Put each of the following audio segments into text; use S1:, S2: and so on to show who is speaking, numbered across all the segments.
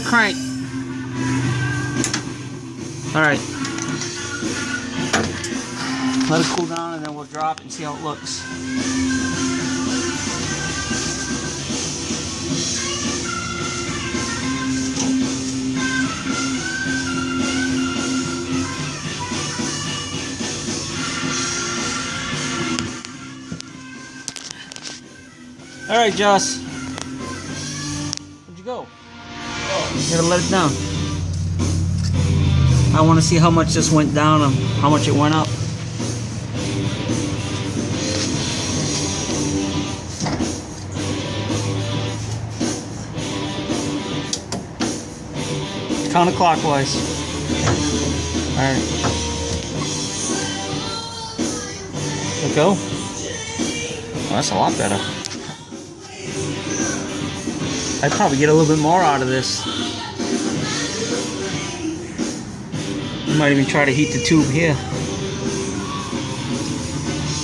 S1: little crank. Alright. Let it cool down and then we'll drop it and see how it looks. Alright, Joss. Where'd you go? You gotta let it down. I want to see how much this went down and how much it went up. Counterclockwise. Alright. Let go. Oh, that's a lot better. I'd probably get a little bit more out of this. I might even try to heat the tube here.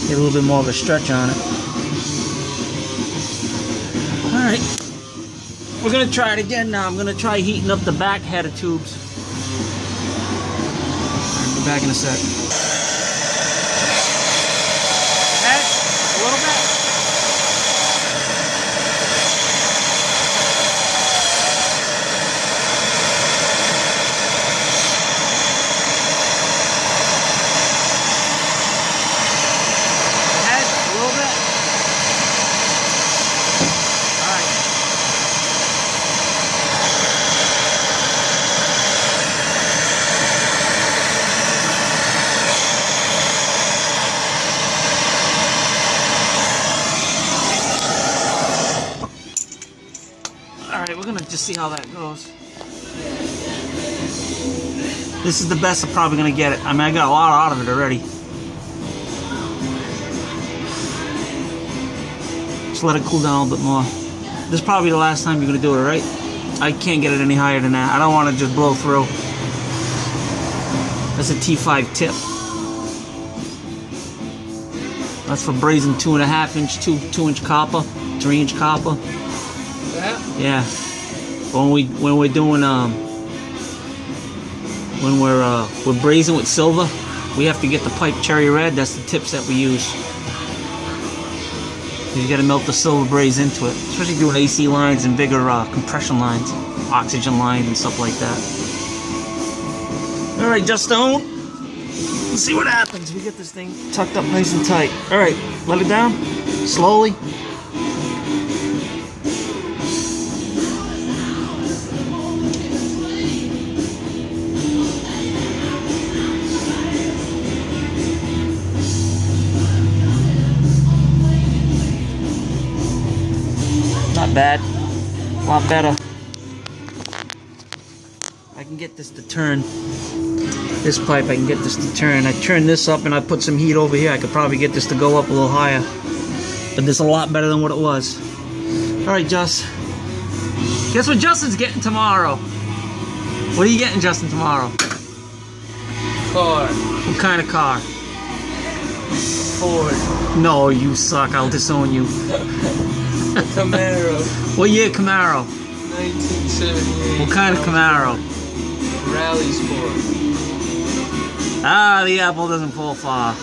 S1: Get a little bit more of a stretch on it. Alright. We're going to try it again now. I'm going to try heating up the back head of tubes. I'll be back in a sec. Head, a little bit. Alright, we're gonna just see how that goes. This is the best I'm probably gonna get it. I mean, I got a lot out of it already. Just let it cool down a little bit more. This is probably the last time you're gonna do it, right? I can't get it any higher than that. I don't want to just blow through. That's a T5 tip. That's for brazing 2.5 inch, 2 inch copper, 3 inch copper. Yeah. When we're doing when we're brazing with silver, we have to get the pipe cherry red. That's the tips that we use. You got to melt the silver braze into it, especially doing AC lines and bigger compression lines, oxygen lines, and stuff like that. All right, Justone. Let's see what happens. We get this thing tucked up nice and tight. All right, let it down slowly. Not bad. A lot better. I can get this to turn. This pipe, I can get this to turn. I turn this up and I put some heat over here. I could probably get this to go up a little higher. But this is a lot better than what it was. Alright, Just. Guess what Justin's getting tomorrow? What are you getting, Justin, tomorrow?
S2: Car.
S1: What kind of car?
S2: Ford.
S1: No, you suck. I'll disown you.
S2: Camaro.
S1: What year Camaro?
S2: 1978.
S1: What kind of Camaro?
S2: Rally Sport.
S1: Ah, the apple doesn't fall far.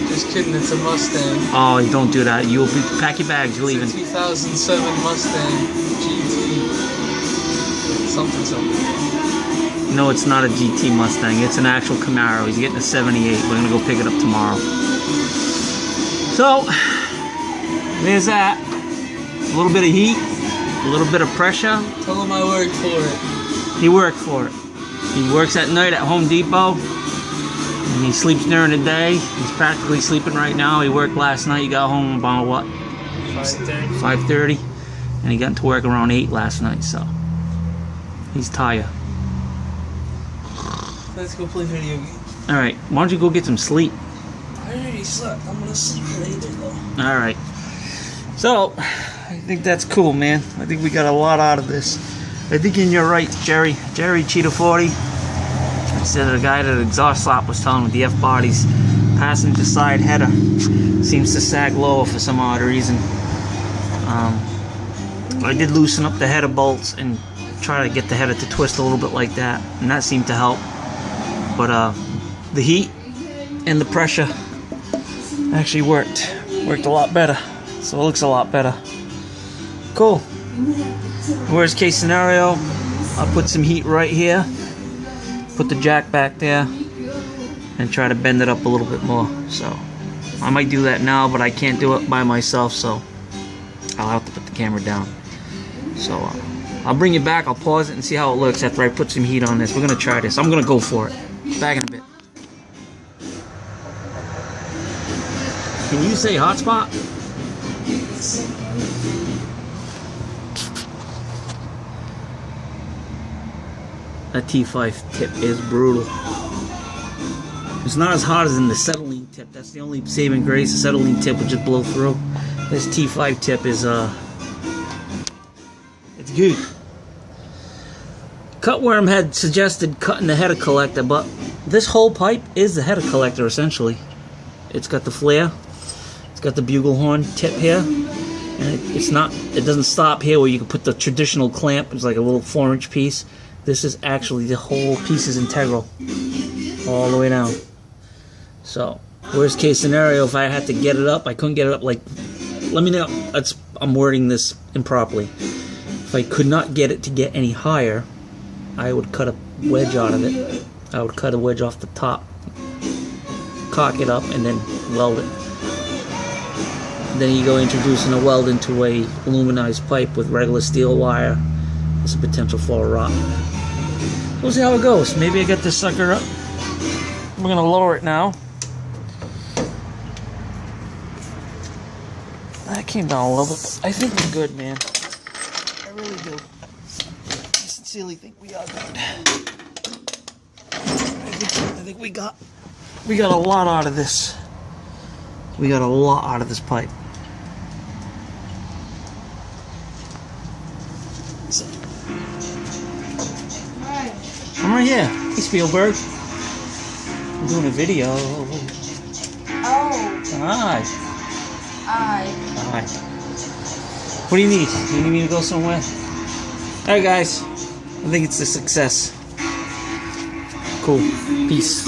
S2: Just kidding, it's a Mustang.
S1: Oh, don't do that. You'll be pack your bags. You're leaving.
S2: It's a 2007 Mustang GT. Something.
S1: No, it's not a GT Mustang. It's an actual Camaro. He's getting a 78. We're gonna go pick it up tomorrow. So there's that. A little bit of heat, a little bit of pressure.
S2: Tell him I worked for it.
S1: He worked for it. He works at night at Home Depot, and he sleeps during the day. He's practically sleeping right now. He worked last night. He got home about what?
S2: 5:30.
S1: 5:30, and he got to work around 8 last night. So he's tired.
S2: Let's go play video games.
S1: All right, why don't you go get some sleep?
S2: I already slept. I'm gonna sleep later though.
S1: All right. So I think that's cool, man. I think we got a lot out of this. I think you're right, Jerry. Jerry Cheetah 40. Instead of the guy that the exhaust slop was telling with the F-bodies, passenger side header seems to sag lower for some odd reason. I did loosen up the header bolts and try to get the header to twist a little bit like that, and that seemed to help. But the heat and the pressure actually worked a lot better, so it looks a lot better. Cool. Worst case scenario, I'll put some heat right here, put the jack back there, and try to bend it up a little bit more. So I might do that now, but I can't do it by myself, so I'll have to put the camera down. So I'll bring you back, I'll pause it and see how it looks after I put some heat on this. We're gonna try this. I'm gonna go for it. Back in a bit. Can you say hotspot? That T5 tip is brutal. It's not as hot as in the acetylene tip. That's the only saving grace. The acetylene tip would just blow through. This T5 tip is it's good. Cutworm had suggested cutting the header collector, but this whole pipe is the header collector essentially. It's got the flare, it's got the bugle horn tip here, and it doesn't stop here where you can put the traditional clamp. It's like a little 4-inch piece. This is actually, the whole piece is integral all the way down. So worst case scenario, if I had to get it up, I couldn't get it up, like, let me know, I'm wording this improperly. If I could not get it to get any higher, I would cut a wedge out of it. I would cut a wedge off the top, cock it up, and then weld it. Then you go introducing a weld into a aluminized pipe with regular steel wire. There's a potential for a rot. We'll see how it goes. Maybe I get this sucker up. We're gonna lower it now. That came down a little bit. I think we're good, man. I really do. I sincerely think we are good. I think we got a lot out of this. We got a lot out of this pipe. So, I'm right here. Hey, Spielberg. I'm doing a video.
S2: Oh.
S1: Hi.
S2: Hi.
S1: Hi. What do you need? You need me to go somewhere? Alright, guys. I think it's a success. Cool. Peace.